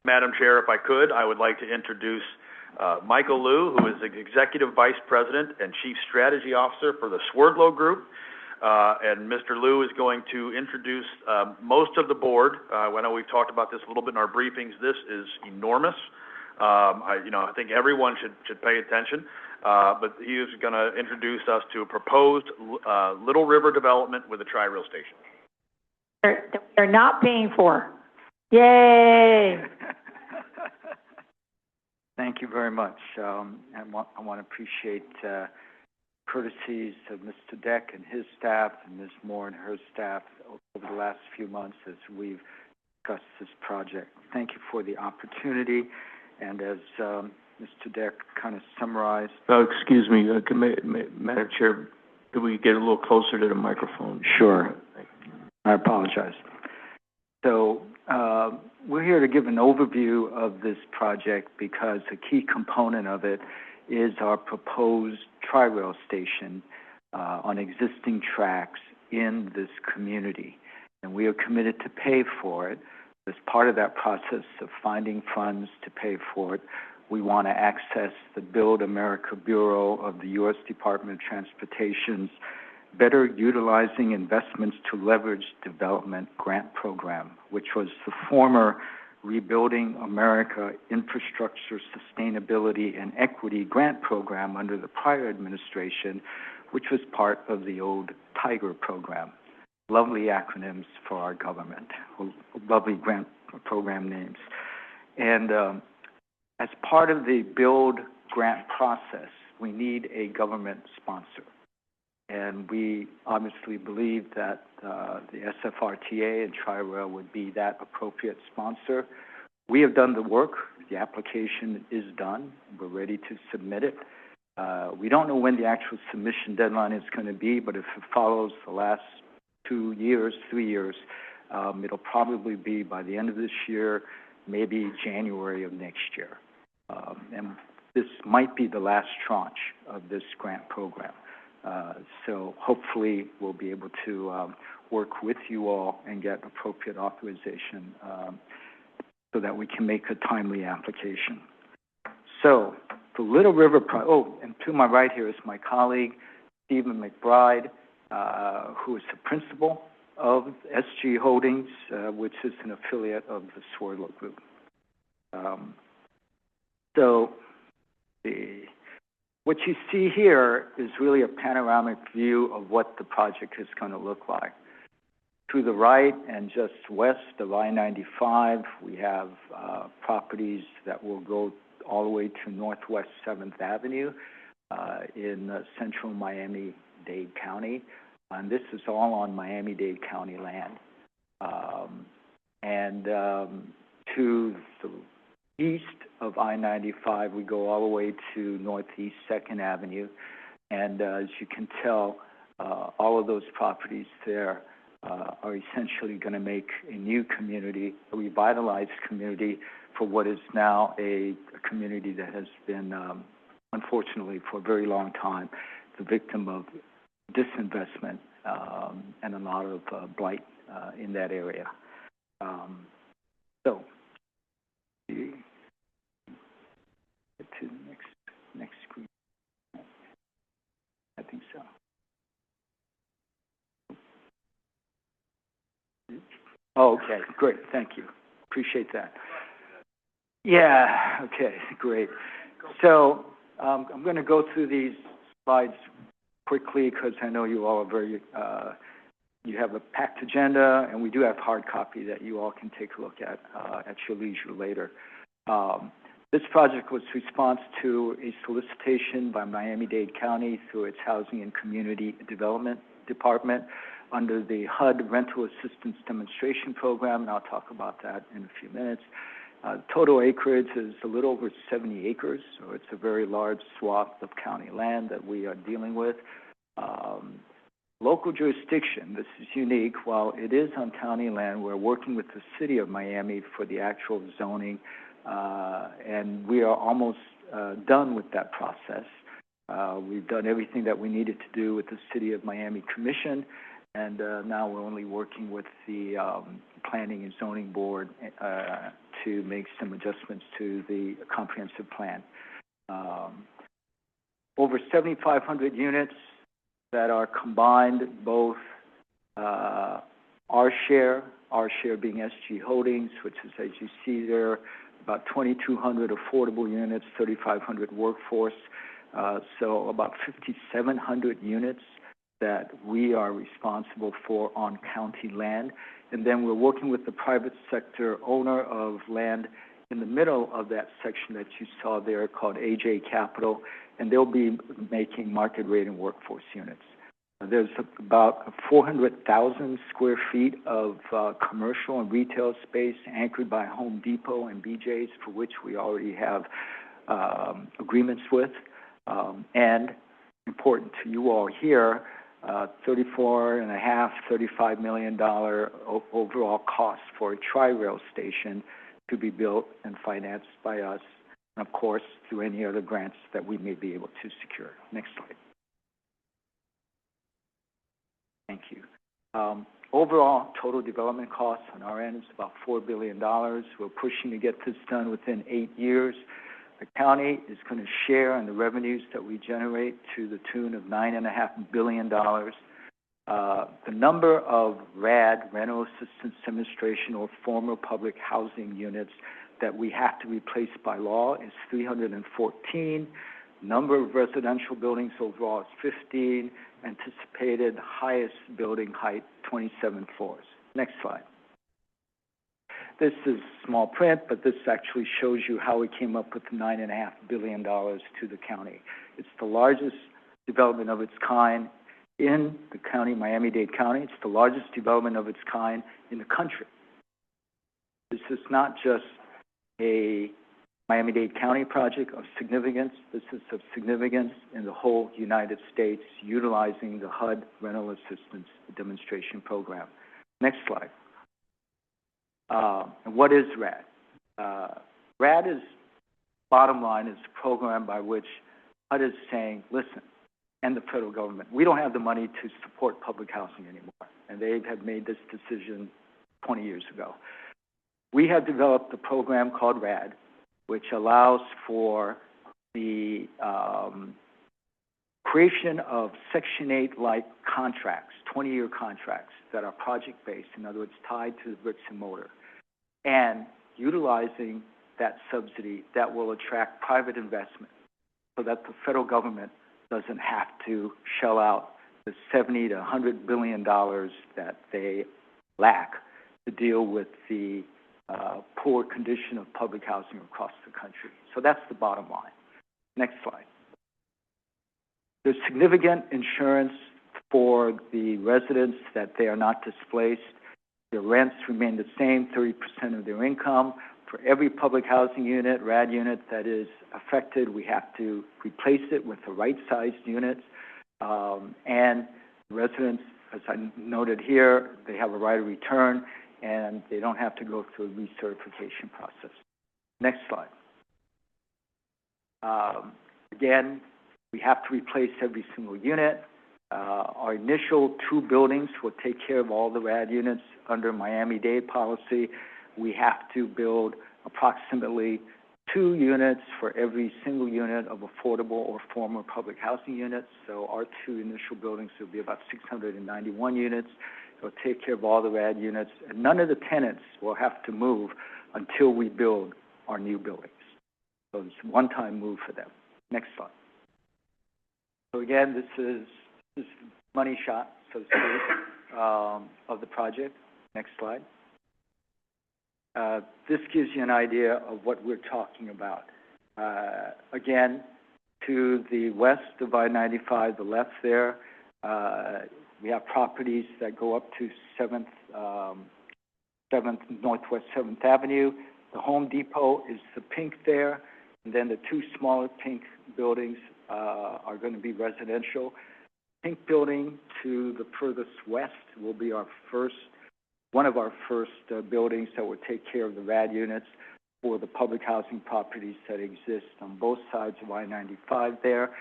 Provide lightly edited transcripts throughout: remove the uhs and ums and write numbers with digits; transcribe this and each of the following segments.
Madam Chair, if I could, I would like to introduce Michael Liu, who is the Executive Vice President and Chief Strategy Officer for the Swerdlow Group. And Mr. Liu is going to introduce most of the board. I know we've talked about this a little bit in our briefings. This is enormous. I think everyone should pay attention. But he is going to introduce us to a proposed Little River development with a tri-rail station. They're not paying for. Yay! Thank you very much. I want to appreciate courtesies of Mr. Deck and his staff and Ms. Moore and her staff over the last few months as we've discussed this project. Thank you for the opportunity. And as Mr. Deck kind of summarized. Oh, excuse me, Madam Chair, could we get a little closer to the microphone? Sure. I apologize. So we're here to give an overview of this project because a key component of it is our proposed tri-rail station on existing tracks in this community. And we are committed to pay for it. As part of that process of finding funds to pay for it, we want to access the Build America Bureau of the U.S. Department of Transportation's Better Utilizing Investments to Leverage Development Grant Program, which was the former Rebuilding America Infrastructure Sustainability and Equity Grant Program under the prior administration, which was part of the old TIGER program. Lovely acronyms for our government, lovely grant program names. And as part of the build grant process, we need a government sponsor. And we obviously believe that the SFRTA and Tri-Rail would be that appropriate sponsor. We have done the work. The application is done. We're ready to submit it. We don't know when the actual submission deadline is going to be, but if it follows the last 2 years, 3 years, it'll probably be by the end of this year, maybe January of next year. And this might be the last tranche of this grant program. So hopefully we'll be able to work with you all and get appropriate authorization so that we can make a timely application. So the Little River, and to my right here is my colleague, Stephen McBride, who is the principal of SG Holdings, which is an affiliate of the Swerdlow Group. What you see here is really a panoramic view of what the project is going to look like. To the right and just west of I-95, we have properties that will go all the way to Northwest 7th Avenue in central Miami-Dade County. And this is all on Miami-Dade County land. To the east of I-95, we go all the way to Northeast 2nd Avenue. And as you can tell, all of those properties there are essentially going to make a new community, a revitalized community for what is now a community that has been, unfortunately, for a very long time, the victim of disinvestment and a lot of blight in that area. Get to the next screen. I think so. Oh, okay, great, thank you. Appreciate that. Yeah, okay, great. So I'm going to go through these slides quickly because I know you all are very, you have a packed agenda, and we do have hard copy that you all can take a look at your leisure later. This project was response to a solicitation by Miami-Dade County through its Housing and Community Development Department under the HUD Rental Assistance Demonstration Program, and I'll talk about that in a few minutes. Total acreage is a little over 70 acres, so it's a very large swath of county land that we are dealing with. Local jurisdiction, this is unique. While it is on county land, we're working with the city of Miami for the actual zoning, and we are almost done with that process. We've done everything that we needed to do with the City of Miami Commission, and now we're only working with the Planning and Zoning Board to make some adjustments to the comprehensive plan. Over 7,500 units that are combined, both our share being SG Holdings, which is, as you see there, about 2,200 affordable units, 3,500 workforce, so about 5,700 units that we are responsible for on county land. And then we're working with the private sector owner of land in the middle of that section that you saw there called AJ Capital, and they'll be making market rate and workforce units. There's about 400,000 square feet of commercial and retail space anchored by Home Depot and BJ's, for which we already have agreements with. And important to you all here, $35 million overall cost for a tri-rail station to be built and financed by us, and of course, through any other grants that we may be able to secure. Next slide. Thank you. Overall, total development costs on our end is about $4 billion. We're pushing to get this done within 8 years. The county is going to share in the revenues that we generate to the tune of $9.5 billion. The number of RAD, Rental Assistance Demonstration, or former public housing units that we have to replace by law is 314. Number of residential buildings overall is 15. Anticipated highest building height, 27 floors. Next slide. This is small print, but this actually shows you how we came up with $9.5 billion to the county. It's the largest development of its kind in the county, Miami-Dade County. It's the largest development of its kind in the country. This is not just a Miami-Dade County project of significance. This is of significance in the whole United States, utilizing the HUD Rental Assistance Demonstration Program. Next slide. And what is RAD? RAD is, bottom line, is a program by which HUD is saying, listen, and the federal government, we don't have the money to support public housing anymore. And they have made this decision 20 years ago. We have developed a program called RAD, which allows for the creation of Section 8-like contracts, 20-year contracts that are project-based, in other words, tied to the bricks and mortar, and utilizing that subsidy that will attract private investment so that the federal government doesn't have to shell out the $70 to $100 billion that they lack to deal with the poor condition of public housing across the country. So that's the bottom line. Next slide. There's significant insurance for the residents that they are not displaced. Their rents remain the same, 30% of their income. For every public housing unit, RAD unit, that is affected, we have to replace it with the right-sized units. And residents, as I noted here, they have a right of return, and they don't have to go through a recertification process. Next slide. Again, we have to replace every single unit. Our initial 2 buildings will take care of all the RAD units under Miami-Dade policy. We have to build approximately 2 units for every single unit of affordable or former public housing units. So our 2 initial buildings will be about 691 units. It'll take care of all the RAD units, and none of the tenants will have to move until we build our new buildings. So it's a one-time move for them. Next slide. So again, this is money shot, so to speak, of the project. Next slide. This gives you an idea of what we're talking about. Again, to the west of I-95, the left there, we have properties that go up to Northwest 7th Avenue. The Home Depot is the pink there, and then the 2 smaller pink buildings are going to be residential. Pink building to the furthest west will be one of our first buildings that will take care of the RAD units for the public housing properties that exist on both sides of I-95 there.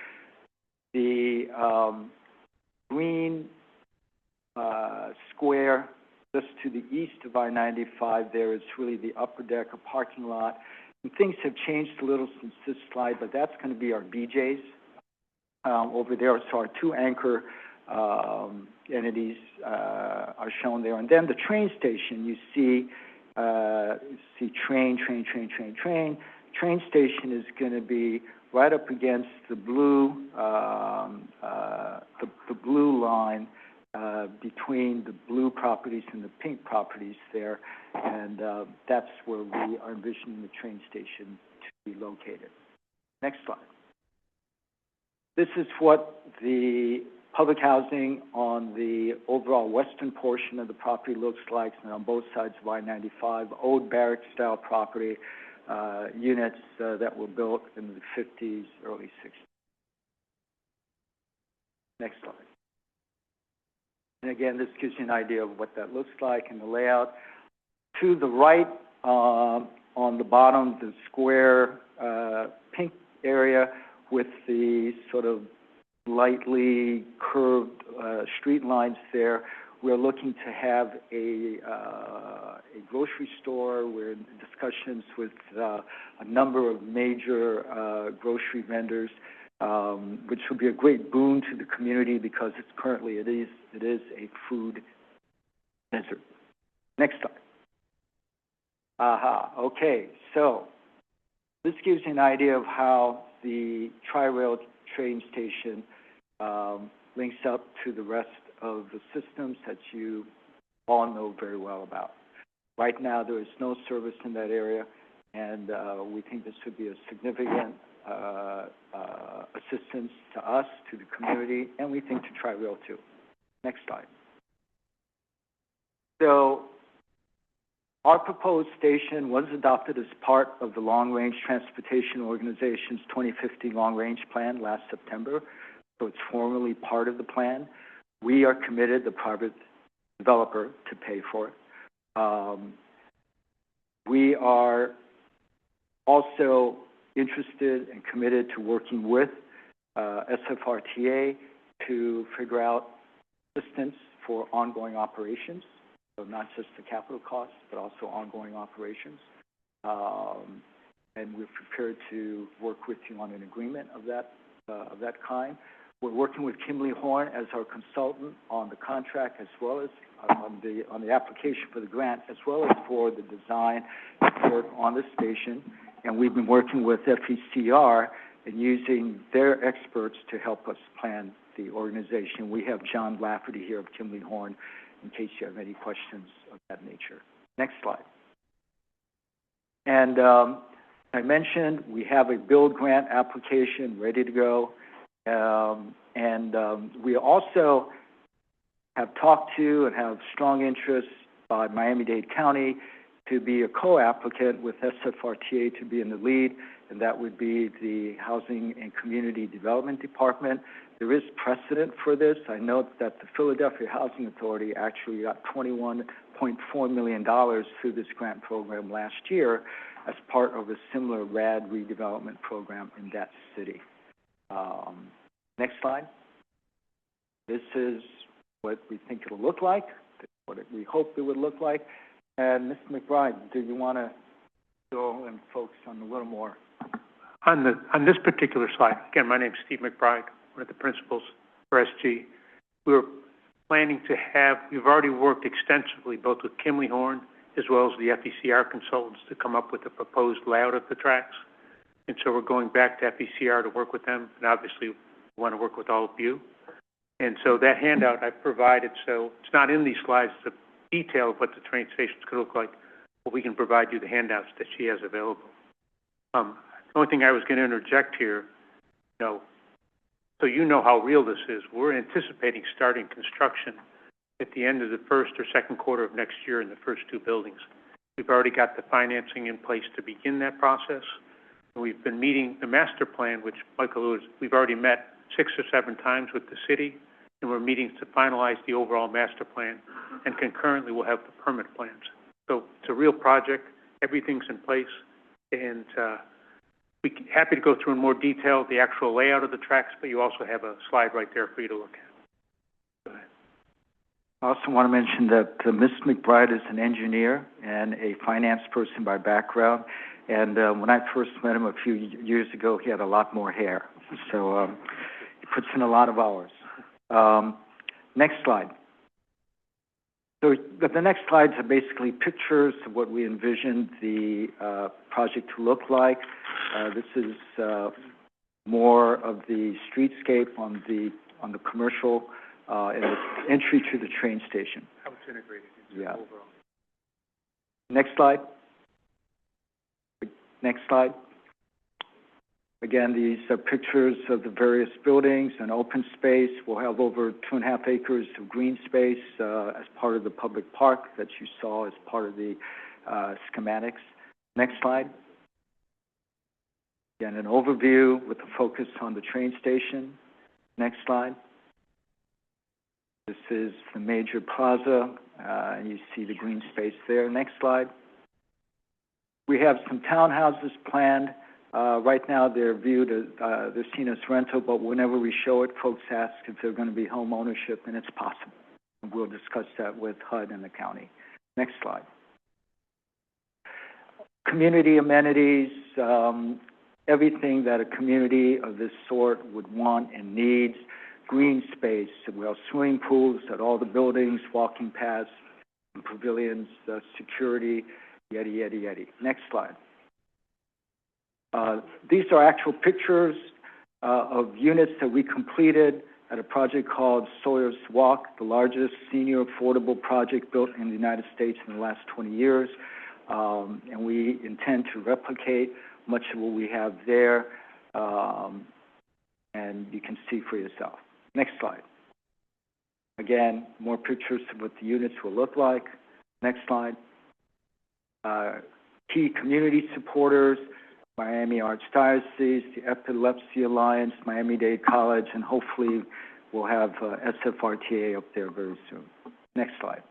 The green square just to the east of I-95 there is really the upper deck, a parking lot. And things have changed a little since this slide, but that's going to be our BJ's over there. So our two anchor entities are shown there. And then the train station, you see train. Train station is going to be right up against the blue line between the blue properties and the pink properties there, and that's where we are envisioning the train station to be located. Next slide. This is what the public housing on the overall western portion of the property looks like, and on both sides of I-95, old barrack-style property, units that were built in the 50s, early 60s. Next slide. And again, this gives you an idea of what that looks like in the layout. To the right, on the bottom, the square pink area with the sort of lightly curved street lines there, we're looking to have a grocery store. We're in discussions with a number of major grocery vendors, which will be a great boon to the community because it's currently it is a food desert. Next slide. Okay, so this gives you an idea of how the Tri-Rail train station links up to the rest of the systems that you all know very well about. Right now, there is no service in that area, and we think this would be a significant assistance to us, to the community, and we think to Tri-Rail too. Next slide. So our proposed station was adopted as part of the Long Range Transportation Organization's 2050 Long Range Plan last September, so it's formally part of the plan. We are committed, the private developer, to pay for it. We are also interested and committed to working with SFRTA to figure out assistance for ongoing operations, so not just the capital costs, but also ongoing operations. And we're prepared to work with you on an agreement of that kind. We're working with Kimley Horn as our consultant on the contract, as well as on the application for the grant, as well as for the design work on the station. And we've been working with FECR and using their experts to help us plan the organization. We have John Lafferty here of Kimley Horn, in case you have any questions of that nature. Next slide. And I mentioned we have a build grant application ready to go. We also have talked to and have strong interest by Miami-Dade County to be a co-applicant with SFRTA to be in the lead, and that would be the Housing and Community Development Department. There is precedent for this. I note that the Philadelphia Housing Authority actually got $21.4 million through this grant program last year as part of a similar RAD redevelopment program in that city. Next slide. This is what we think it'll look like, what we hope it would look like. And Mr. McBride, do you want to go and focus on a little more? On this particular slide, again, my name is Steve McBride, one of the principals for SG. We're planning to we've already worked extensively both with Kimley Horn as well as the FECR consultants to come up with a proposed layout of the tracks. And so we're going back to FECR to work with them, and obviously we want to work with all of you. And so that handout I've provided, so it's not in these slides, the detail of what the train stations could look like, but we can provide you the handouts that she has available. The only thing I was going to interject here, so you know how real this is. We're anticipating starting construction at the end of the first or second quarter of next year in the first two buildings. We've already got the financing in place to begin that process. And we've been meeting the master plan, which Michael Lewis, we've already met 6 or 7 times with the city, and we're meeting to finalize the overall master plan, and concurrently we'll have the permit plans. So it's a real project, everything's in place, and we're happy to go through in more detail the actual layout of the tracks, but you also have a slide right there for you to look at. Go ahead. I also want to mention that Ms. McBride is an engineer and a finance person by background. And when I first met him a few years ago, he had a lot more hair. So he puts in a lot of hours. Next slide. So the next slides are basically pictures of what we envisioned the project to look like. This is more of the streetscape on the commercial and the entry to the train station. How it's integrated into Yeah. overall. Next slide. Next slide. Again, these are pictures of the various buildings and open space. We'll have over 2.5 acres of green space as part of the public park that you saw as part of the schematics. Next slide. Again, an overview with a focus on the train station. Next slide. This is the major plaza, and you see the green space there. Next slide. We have some townhouses planned. Right now, they're viewed as, they're seen as rental, but whenever we show it, folks ask if they're going to be home ownership, and it's possible. We'll discuss that with HUD and the county. Next slide. Community amenities, everything that a community of this sort would want and needs. Green space, we have swimming pools at all the buildings, walking paths, pavilions, security, yeti. Next slide. These are actual pictures of units that we completed at a project called Sawyer's Walk, the largest senior affordable project built in the United States in the last 20 years. And we intend to replicate much of what we have there, and you can see for yourself. Next slide. Again, more pictures of what the units will look like. Next slide. Key community supporters, Miami Archdiocese, the Epilepsy Alliance, Miami-Dade College, and hopefully we'll have SFRTA up there very soon. Next slide.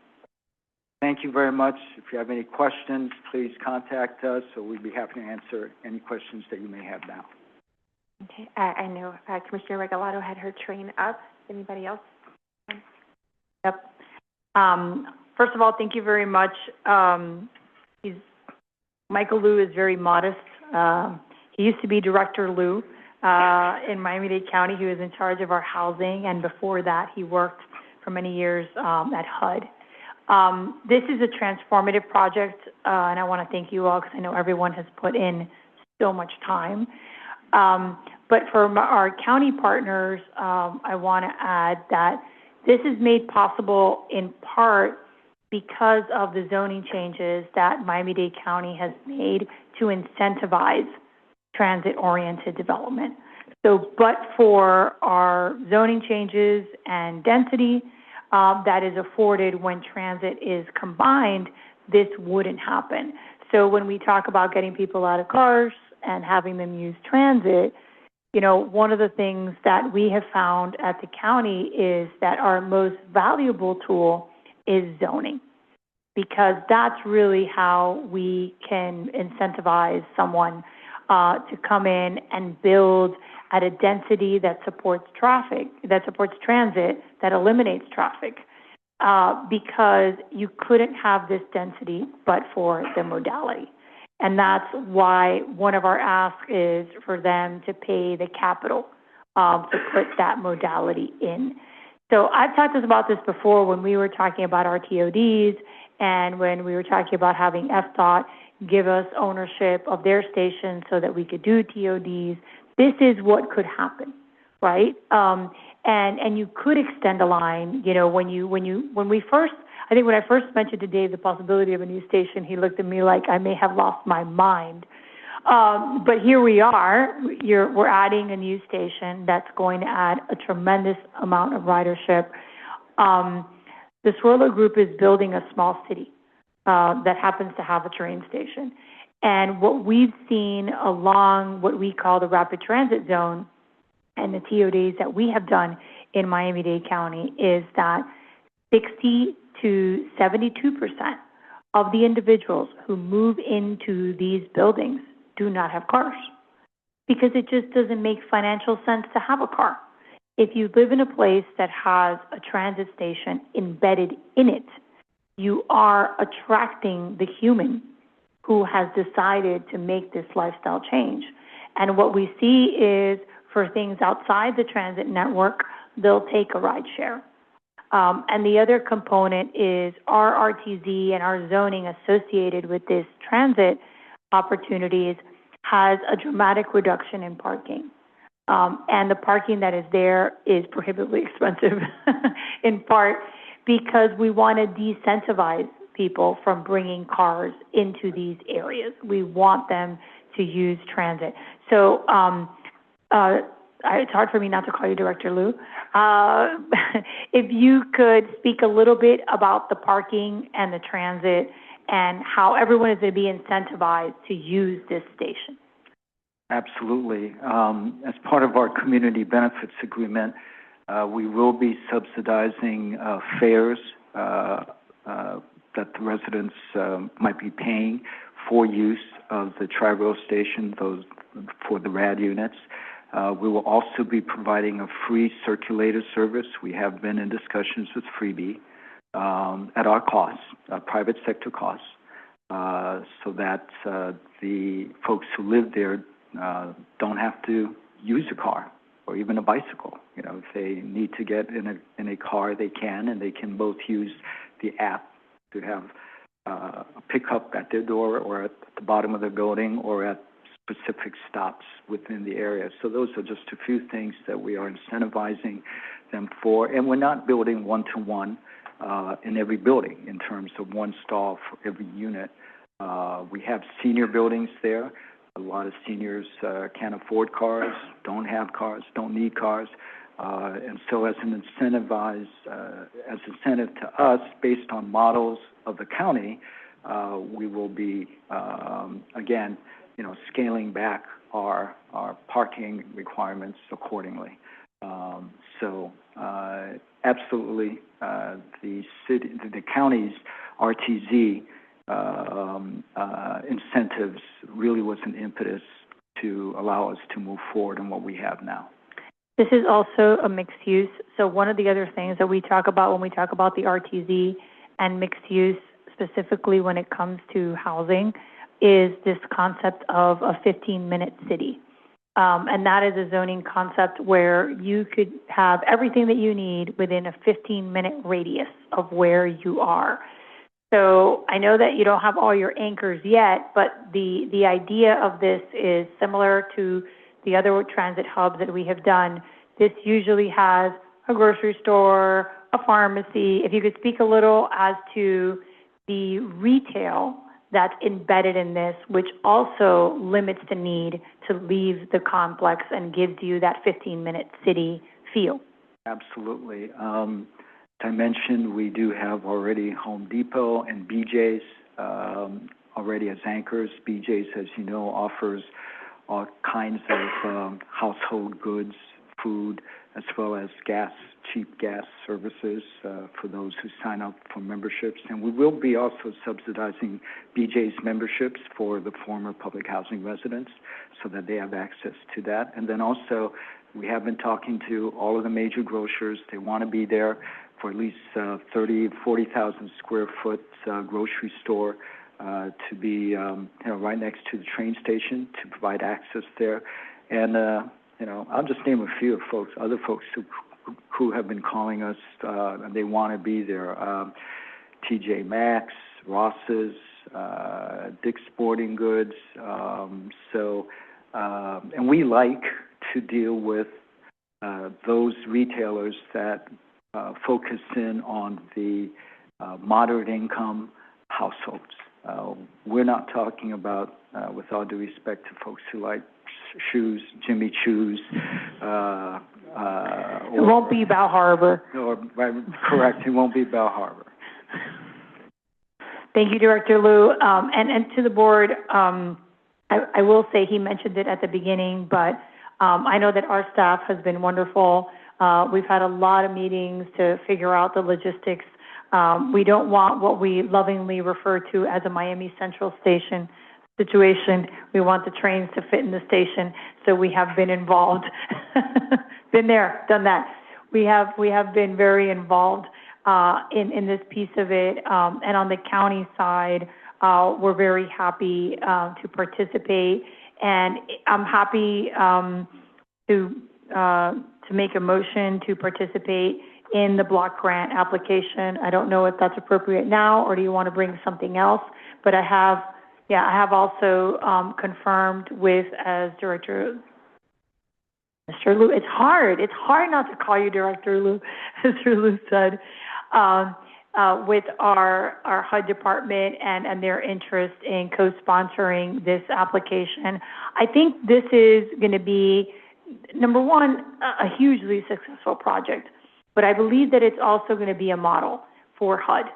Thank you very much. If you have any questions, please contact us, so we'd be happy to answer any questions that you may have now. Okay, I know Commissioner Regalado had her train up. Anybody else? Yep. First of all, thank you very much. Michael Liu is very modest. He used to be Director Liu in Miami-Dade County. He was in charge of our housing, and before that, he worked for many years at HUD. This is a transformative project, and I want to thank you all because I know everyone has put in so much time. But for our county partners, I want to add that this is made possible in part because of the zoning changes that Miami-Dade County has made to incentivize transit-oriented development. So, but for our zoning changes and density that is afforded when transit is combined, this wouldn't happen. So when we talk about getting people out of cars and having them use transit, you know, one of the things that we have found at the county is that our most valuable tool is zoning, because that's really how we can incentivize someone to come in and build at a density that supports traffic, that supports transit, that eliminates traffic, because you couldn't have this density but for the modality. And that's why one of our asks is for them to pay the capital to put that modality in. So I've talked about this before when we were talking about our TODs and when we were talking about having FDOT give us ownership of their station so that we could do TODs. This is what could happen, right? And you could extend a line, you know, when I first mentioned to Dave the possibility of a new station, he looked at me like I may have lost my mind. But here we are, we're adding a new station that's going to add a tremendous amount of ridership. The Swirlo Group is building a small city that happens to have a train station. And what we've seen along what we call the rapid transit zone and the TODs that we have done in Miami-Dade County is that 60 to 72% of the individuals who move into these buildings do not have cars because it just doesn't make financial sense to have a car. if you live in a place that has a transit station embedded in it, you are attracting the human who has decided to make this lifestyle change. And what we see is, for things outside the transit network, they'll take a ride share. And the other component is our RTZ and our zoning associated with this transit opportunities has a dramatic reduction in parking. And the parking that is there is prohibitively expensive, in part because we want to decentivize people from bringing cars into these areas. We want them to use transit. So it's hard for me not to call you Director Liu. If you could speak a little bit about the parking and the transit and how everyone is going to be incentivized to use this station. Absolutely. As part of our community benefits agreement, we will be subsidizing fares that the residents might be paying for use of the Tri-Rail station, those for the RAD units. We will also be providing a free circulator service. We have been in discussions with Freebie at our cost, private sector costs, so that the folks who live there don't have to use a car or even a bicycle. You know, if they need to get in a car, they can, and they can both use the app to have a pickup at their door or at the bottom of the building or at specific stops within the area. So those are just a few things that we are incentivizing them for. And we're not building one-to-one in every building in terms of one stall for every unit. We have senior buildings there. A lot of seniors can't afford cars, don't have cars, don't need cars. And so as an incentive to us, based on models of the county, we will be, again, scaling back our parking requirements accordingly. Absolutely, the county's RTZ incentives really was an impetus to allow us to move forward in what we have now. This is also a mixed use. So one of the other things that we talk about when we talk about the RTZ and mixed use, specifically when it comes to housing, is this concept of a 15-minute city. And that is a zoning concept where you could have everything that you need within a 15-minute radius of where you are. So I know that you don't have all your anchors yet, but the idea of this is similar to the other transit hubs that we have done. This usually has a grocery store, a pharmacy. If you could speak a little as to the retail that's embedded in this, which also limits the need to leave the complex and gives you that 15-minute city feel. Absolutely. As I mentioned, we do have already Home Depot and BJ's already as anchors. BJ's, as you know, offers all kinds of household goods, food, as well as cheap gas services for those who sign up for memberships. And we will be also subsidizing BJ's memberships for the former public housing residents so that they have access to that. And then also, we have been talking to all of the major grocers. They want to be there for at least 40,000 square foot grocery store to be right next to the train station to provide access there. And I'll just name a few of other folks who have been calling us and they want to be there. TJ Maxx, Ross's, Dick's Sporting Goods. And we like to deal with those retailers that focus in on the moderate income households. We're not talking about, with all due respect to folks who like shoes, Jimmy Choo's. It won't be Bal Harbour. Correct, it won't be Bal Harbour. Thank you, Director Liu. And to the board, I will say he mentioned it at the beginning, but I know that our staff has been wonderful. We've had a lot of meetings to figure out the logistics. We don't want what we lovingly refer to as a Miami Central station. situation. We want the trains to fit in the station, so we have been involved. Been there, done that. We have been very involved, in this piece of it. And on the county side, we're very happy, to participate. And I'm happy, to make a motion to participate in the block grant application. I don't know if that's appropriate now, or do you want to bring something else? But I have also, confirmed with, as Director, Mr. Liu, it's hard not to call you Director Liu, Mr. Liu said, with our HUD department and their interest in co-sponsoring this application. I think this is going to be, number one, a hugely successful project, but I believe that it's also going to be a model for HUD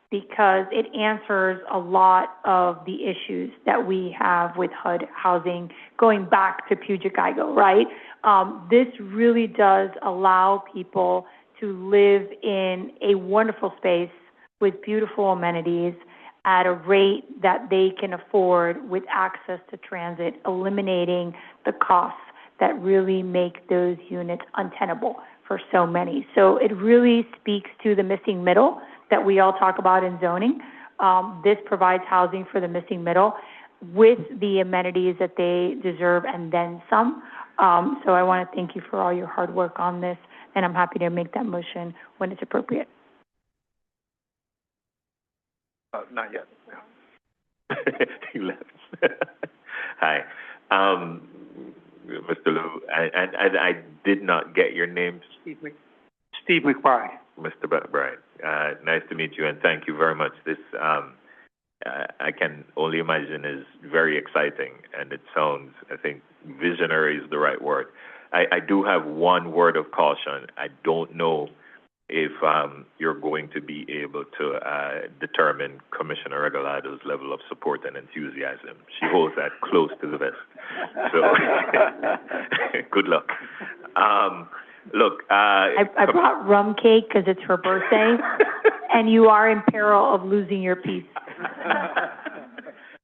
because it answers a lot of the issues that we have with HUD housing going back to Puget Geigo, right? This really does allow people to live in a wonderful space with beautiful amenities at a rate that they can afford with access to transit, eliminating the costs that really make those units untenable for so many. So it really speaks to the missing middle that we all talk about in zoning. This provides housing for the missing middle with the amenities that they deserve and then some. So I want to thank you for all your hard work on this, and I'm happy to make that motion when it's appropriate. Not yet. He left. Hi. Mr. Liu, I did not get your name. Steve McBride. Mr. McBride. Nice to meet you, and thank you very much. This, I can only imagine, is very exciting, and it sounds, I think, visionary is the right word. I do have one word of caution. I don't know if you're going to be able to determine Commissioner Regalado's level of support and enthusiasm. She holds that close to the vest. So, good luck. Look, I brought rum cake because it's her birthday, and you are in peril of losing your peace.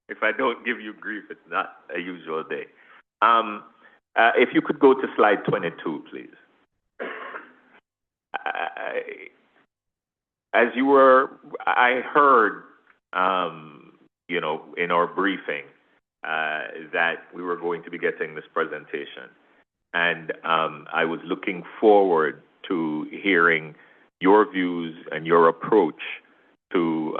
If I don't give you grief, it's not a usual day. If you could go to slide 22, please. As you were, I heard, you know, in our briefing, that we were going to be getting this presentation. And I was looking forward to hearing your views and your approach to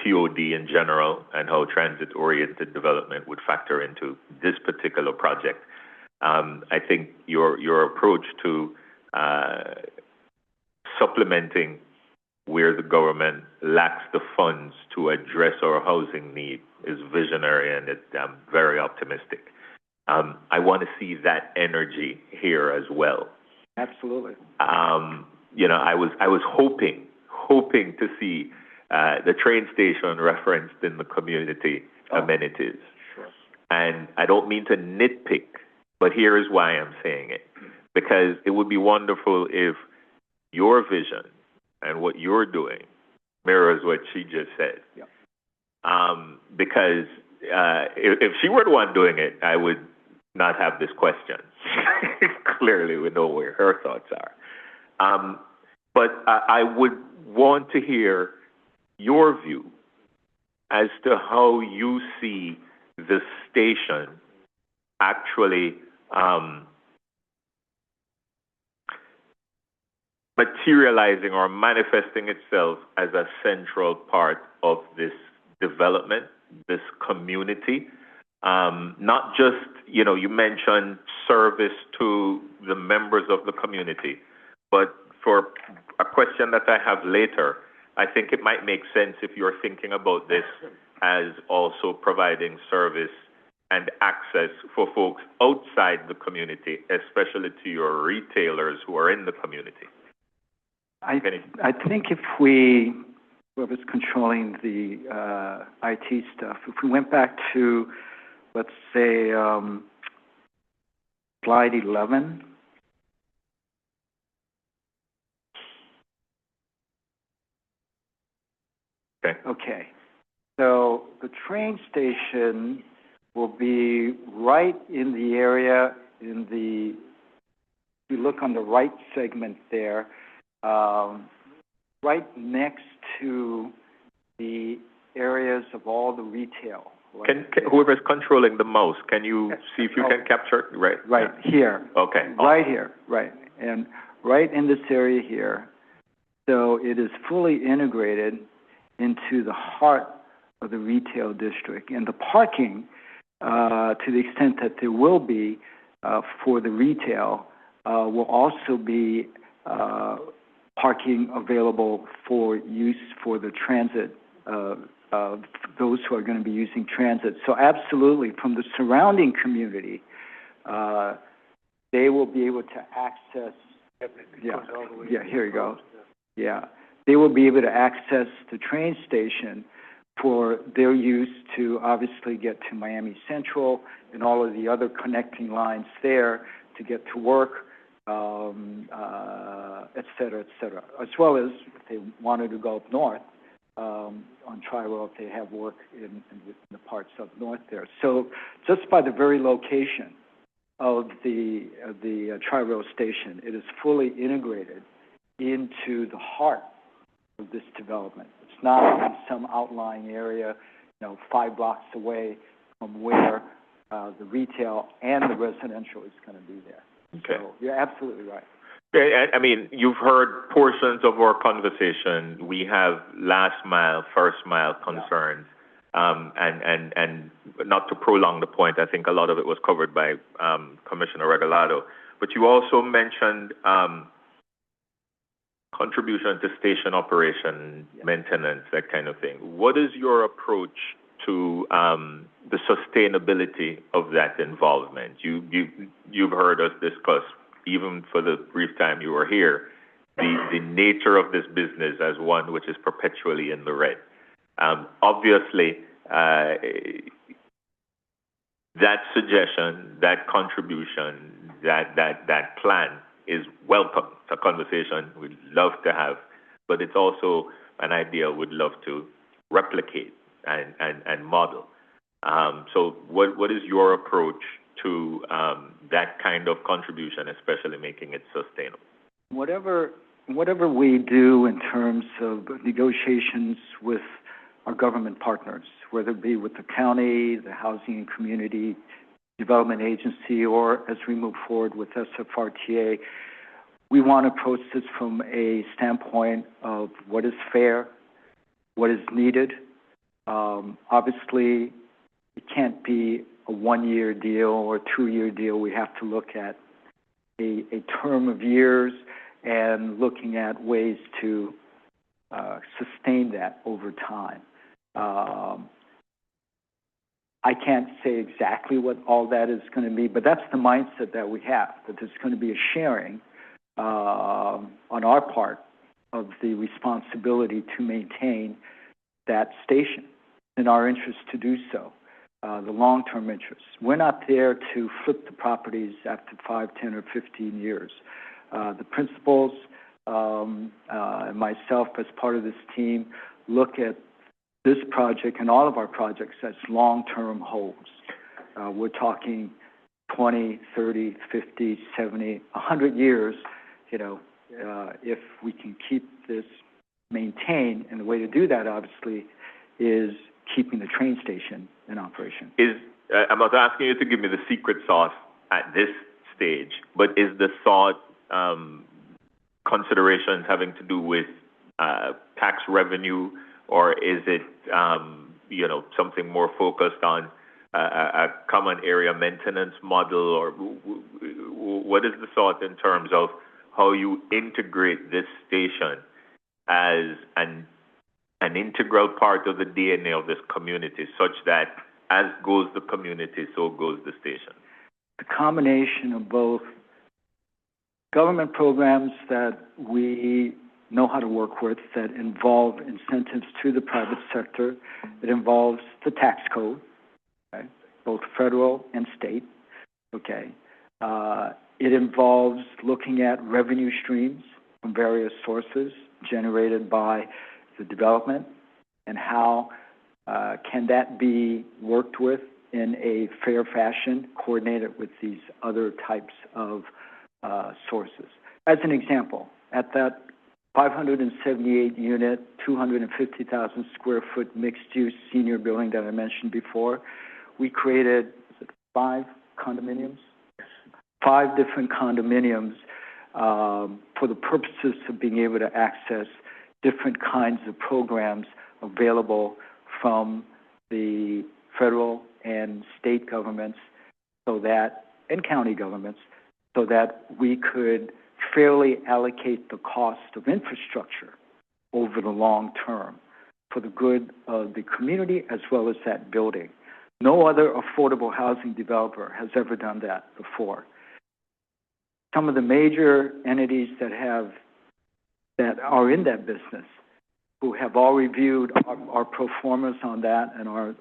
TOD in general and how transit-oriented development would factor into this particular project. I think your approach to supplementing where the government lacks the funds to address our housing need is visionary, and I'm very optimistic. I want to see that energy here as well. Absolutely. You know, I was hoping to see the train station referenced in the community amenities. Sure. And I don't mean to nitpick, but here is why I'm saying it. Because it would be wonderful if your vision and what you're doing mirrors what she just said. Yep. Because if she were the one doing it, I would not have this question. Clearly, we know where her thoughts are. But I would want to hear your view as to how you see the station actually materializing or manifesting itself as a central part of this development, this community. Not just, you know, you mentioned service to the members of the community, but for a question that I have later, I think it might make sense if you're thinking about this as also providing service and access for folks outside the community, especially to your retailers who are in the community. I think if whoever's controlling the IT stuff, if we went back to, let's say, slide 11. Okay. Okay. So the train station will be right in the area, if you look on the right segment there, right next to the areas of all the retail. Can whoever's controlling the mouse, can you see if you can capture it? Right here. Okay. Right here, right. And right in this area here. So it is fully integrated into the heart of the retail district. And the parking, to the extent that there will be for the retail, will also be parking available for use for the transit, those who are going to be using transit. So absolutely, from the surrounding community, they will be able to access. Here you go. Yeah, they will be able to access the train station for their use to obviously get to Miami Central and all of the other connecting lines there to get to work, et cetera, as well as if they wanted to go up north on Tri-Rail, if they have work in the parts up north there. So just by the very location of the Tri-Rail station, it is fully integrated into the heart of this development. It's not in some outlying area, 5 blocks away from where the retail and the residential is going to be there. Okay. So you're absolutely right. I mean, you've heard portions of our conversation. We have last mile, first mile concerns. And not to prolong the point, I think a lot of it was covered by Commissioner Regalado. But you also mentioned contribution to station operation, maintenance, that kind of thing. What is your approach to the sustainability of that involvement? You've heard us discuss, even for the brief time you were here, the nature of this business as one which is perpetually in the red. Obviously, that suggestion, that contribution, that plan is welcome. It's a conversation we'd love to have, but it's also an idea we'd love to replicate and model. So what is your approach to that kind of contribution, especially making it sustainable? Whatever we do in terms of negotiations with our government partners, whether it be with the county, the Housing and Community Development Agency, or as we move forward with SFRTA, we want to approach this from a standpoint of what is fair, what is needed. Obviously, it can't be a 1-year deal or a 2-year deal. We have to look at a term of years and looking at ways to sustain that over time. I can't say exactly what all that is going to be, but that's the mindset that we have, that there's going to be a sharing on our part of the responsibility to maintain that station. In our interest to do so, the long-term interest. We're not there to flip the properties after 5, 10, or 15 years. The principals and myself as part of this team look at this project and all of our projects as long-term holds. We're talking 20, 30, 50, 70, 100 years, if we can keep this maintained. And the way to do that, obviously, is keeping the train station in operation. I'm not asking you to give me the secret sauce at this stage, but is the thought considerations having to do with tax revenue, or is it something more focused on a common area maintenance model, or what is the thought in terms of how you integrate this station as an integral part of the DNA of this community, such that as goes the community, so goes the station? The combination of both government programs that we know how to work with, that involve incentives to the private sector. It involves the tax code, okay, both federal and state, okay. It involves looking at revenue streams from various sources generated by the development, and how can that be worked with in a fair fashion, coordinated with these other types of sources. As an example, at that 578 unit, 250,000 square foot mixed use senior building that I mentioned before, we created 5 condominiums? 5 different condominiums for the purposes of being able to access different kinds of programs available from the federal and state governments and county governments, so that we could fairly allocate the cost of infrastructure over the long term for the good of the community as well as that building. No other affordable housing developer has ever done that before. Some of the major entities that are in that business, who have all reviewed our pro formas on that and our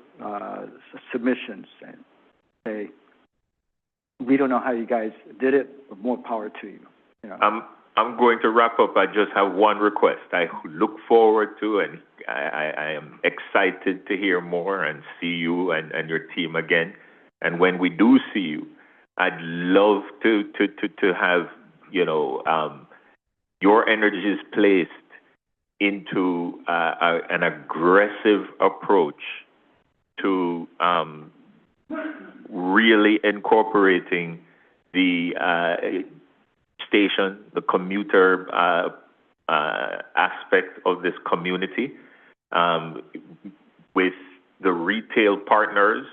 submissions, and say, we don't know how you guys did it, but more power to you. You know. I'm going to wrap up. I just have one request. I look forward to, and I am excited to hear more and see you and your team again. And when we do see you, I'd love to have, your energies placed into an aggressive approach to really incorporating the station, the commuter aspect of this community, with the retail partners,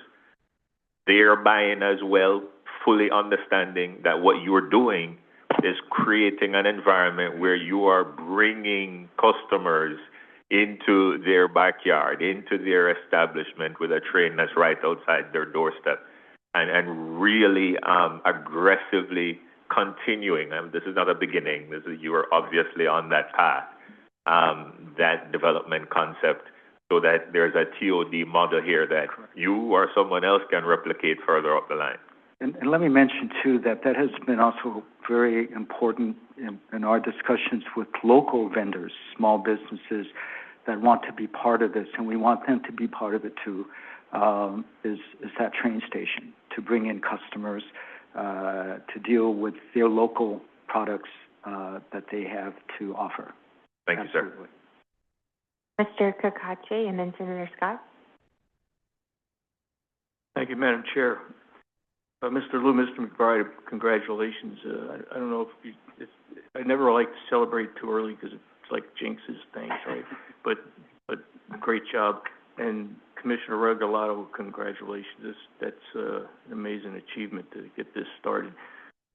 they're buying as well, fully understanding that what you're doing is creating an environment where you are bringing customers into their backyard, into their establishment with a train that's right outside their doorstep, and really aggressively continuing. This is not a beginning. You are obviously on that path, that development concept, so that there's a TOD model here that you or someone else can replicate further up the line. And let me mention, too, that has been also very important in our discussions with local vendors, small businesses that want to be part of this, and we want them to be part of it, too, is that train station, to bring in customers, to deal with their local products that they have to offer. Thank you, sir. Mr. Kakache and then Senator Scott. Thank you, Madam Chair. Mr. Liu, Mr. McBride, congratulations. I don't know if I never like to celebrate too early because it's like jinxes things, right? But great job. And Commissioner Regalado, congratulations. That's an amazing achievement to get this started.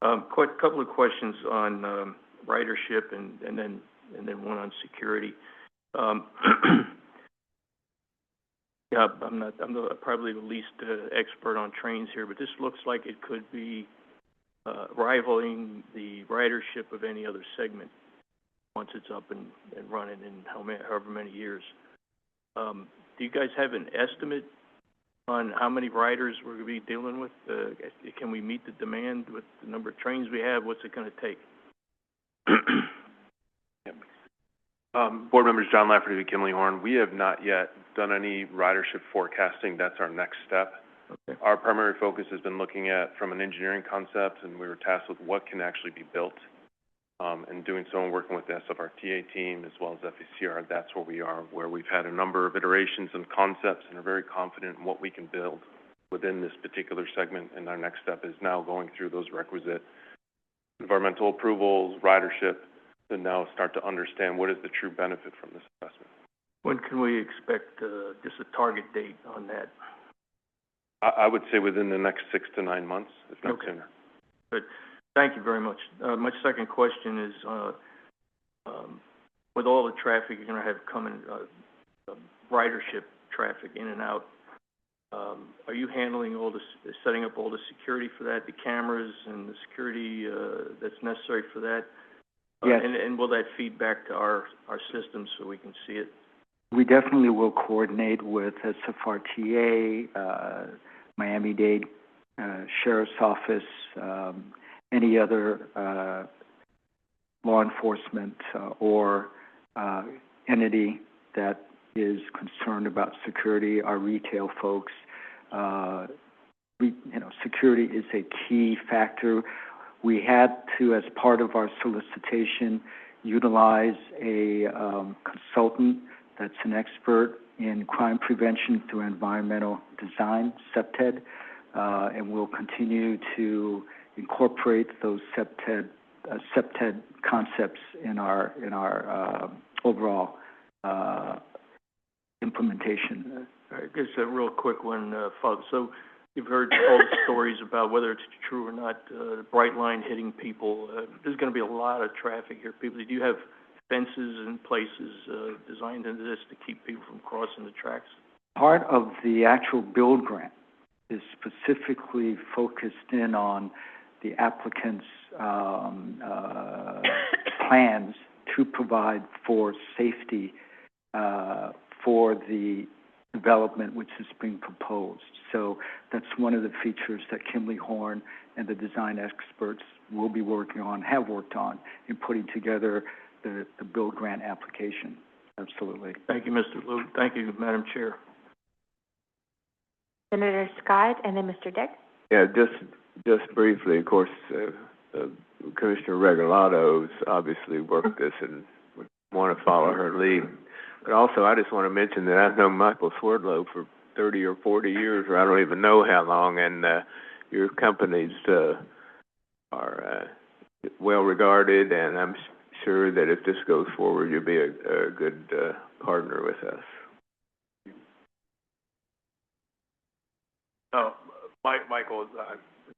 Quite a couple of questions on ridership and then one on security. Yeah, I'm probably the least expert on trains here, but this looks like it could be rivaling the ridership of any other segment once it's up and running in however many years. Do you guys have an estimate on how many riders we're going to be dealing with? Can we meet the demand with the number of trains we have? What's it going to take? Board members John Lafferty and Kimley Horn, we have not yet done any ridership forecasting. That's our next step. Okay. Our primary focus has been looking at from an engineering concept, and we were tasked with what can actually be built. And doing so and working with the SFRTA team as well as FECR, that's where we are, where we've had a number of iterations and concepts and are very confident in what we can build within this particular segment. And our next step is now going through those requisite environmental approvals, ridership, to now start to understand what is the true benefit from this investment. When can we expect just a target date on that? I would say within the next 6 to 9 months, if not sooner. Good. Thank you very much. My second question is, with all the traffic you're going to have coming, ridership traffic in and out, are you handling all the, setting up all the security for that, the cameras and the security that's necessary for that? Yes. And will that feed back to our system so we can see it? We definitely will coordinate with SFRTA, Miami-Dade Sheriff's Office, any other law enforcement or entity that is concerned about security, our retail folks, security is a key factor. We had to, as part of our solicitation, utilize a consultant that's an expert in crime prevention through environmental design, CPTED, and we'll continue to incorporate those CPTED concepts in our overall implementation. All right, just a real quick one, folks. So you've heard all the stories about whether it's true or not, the bright line hitting people. There's going to be a lot of traffic here. People, do you have fences in places designed into this to keep people from crossing the tracks? Part of the actual build grant is specifically focused in on the applicant's plans to provide for safety for the development which is being proposed. So that's one of the features that Kimley Horn and the design experts will be working on, have worked on, in putting together the build grant application. Absolutely. Thank you, Mr. Liu. Thank you, Madam Chair. Senator Scott and then Mr. Dick. Yeah, just briefly, of course, Commissioner Regalato's obviously worked this and would want to follow her lead. But also, I just want to mention that I've known Michael Swerdlow for 30 or 40 years, or I don't even know how long, and your companies are well regarded, and I'm sure that if this goes forward, you'll be a good partner with us. Michael,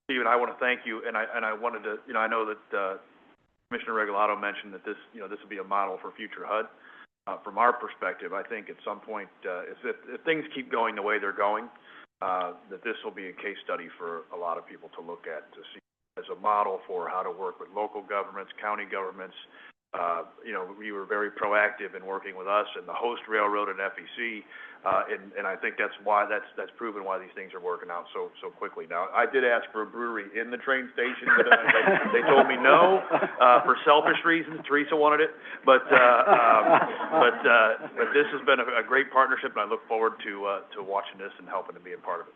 Stephen, I want to thank you, and I wanted to, I know that Commissioner Regalato mentioned that this would be a model for future HUD. From our perspective, I think at some point, if things keep going the way they're going, that this will be a case study for a lot of people to look at, to see as a model for how to work with local governments, county governments. You were very proactive in working with us and the host railroad and FEC, and I think that's why that's proven why these things are working out so quickly. Now, I did ask for a brewery in the train station, but they told me no for selfish reasons. Teresa wanted it, but this has been a great partnership, and I look forward to watching this and helping to be a part of it.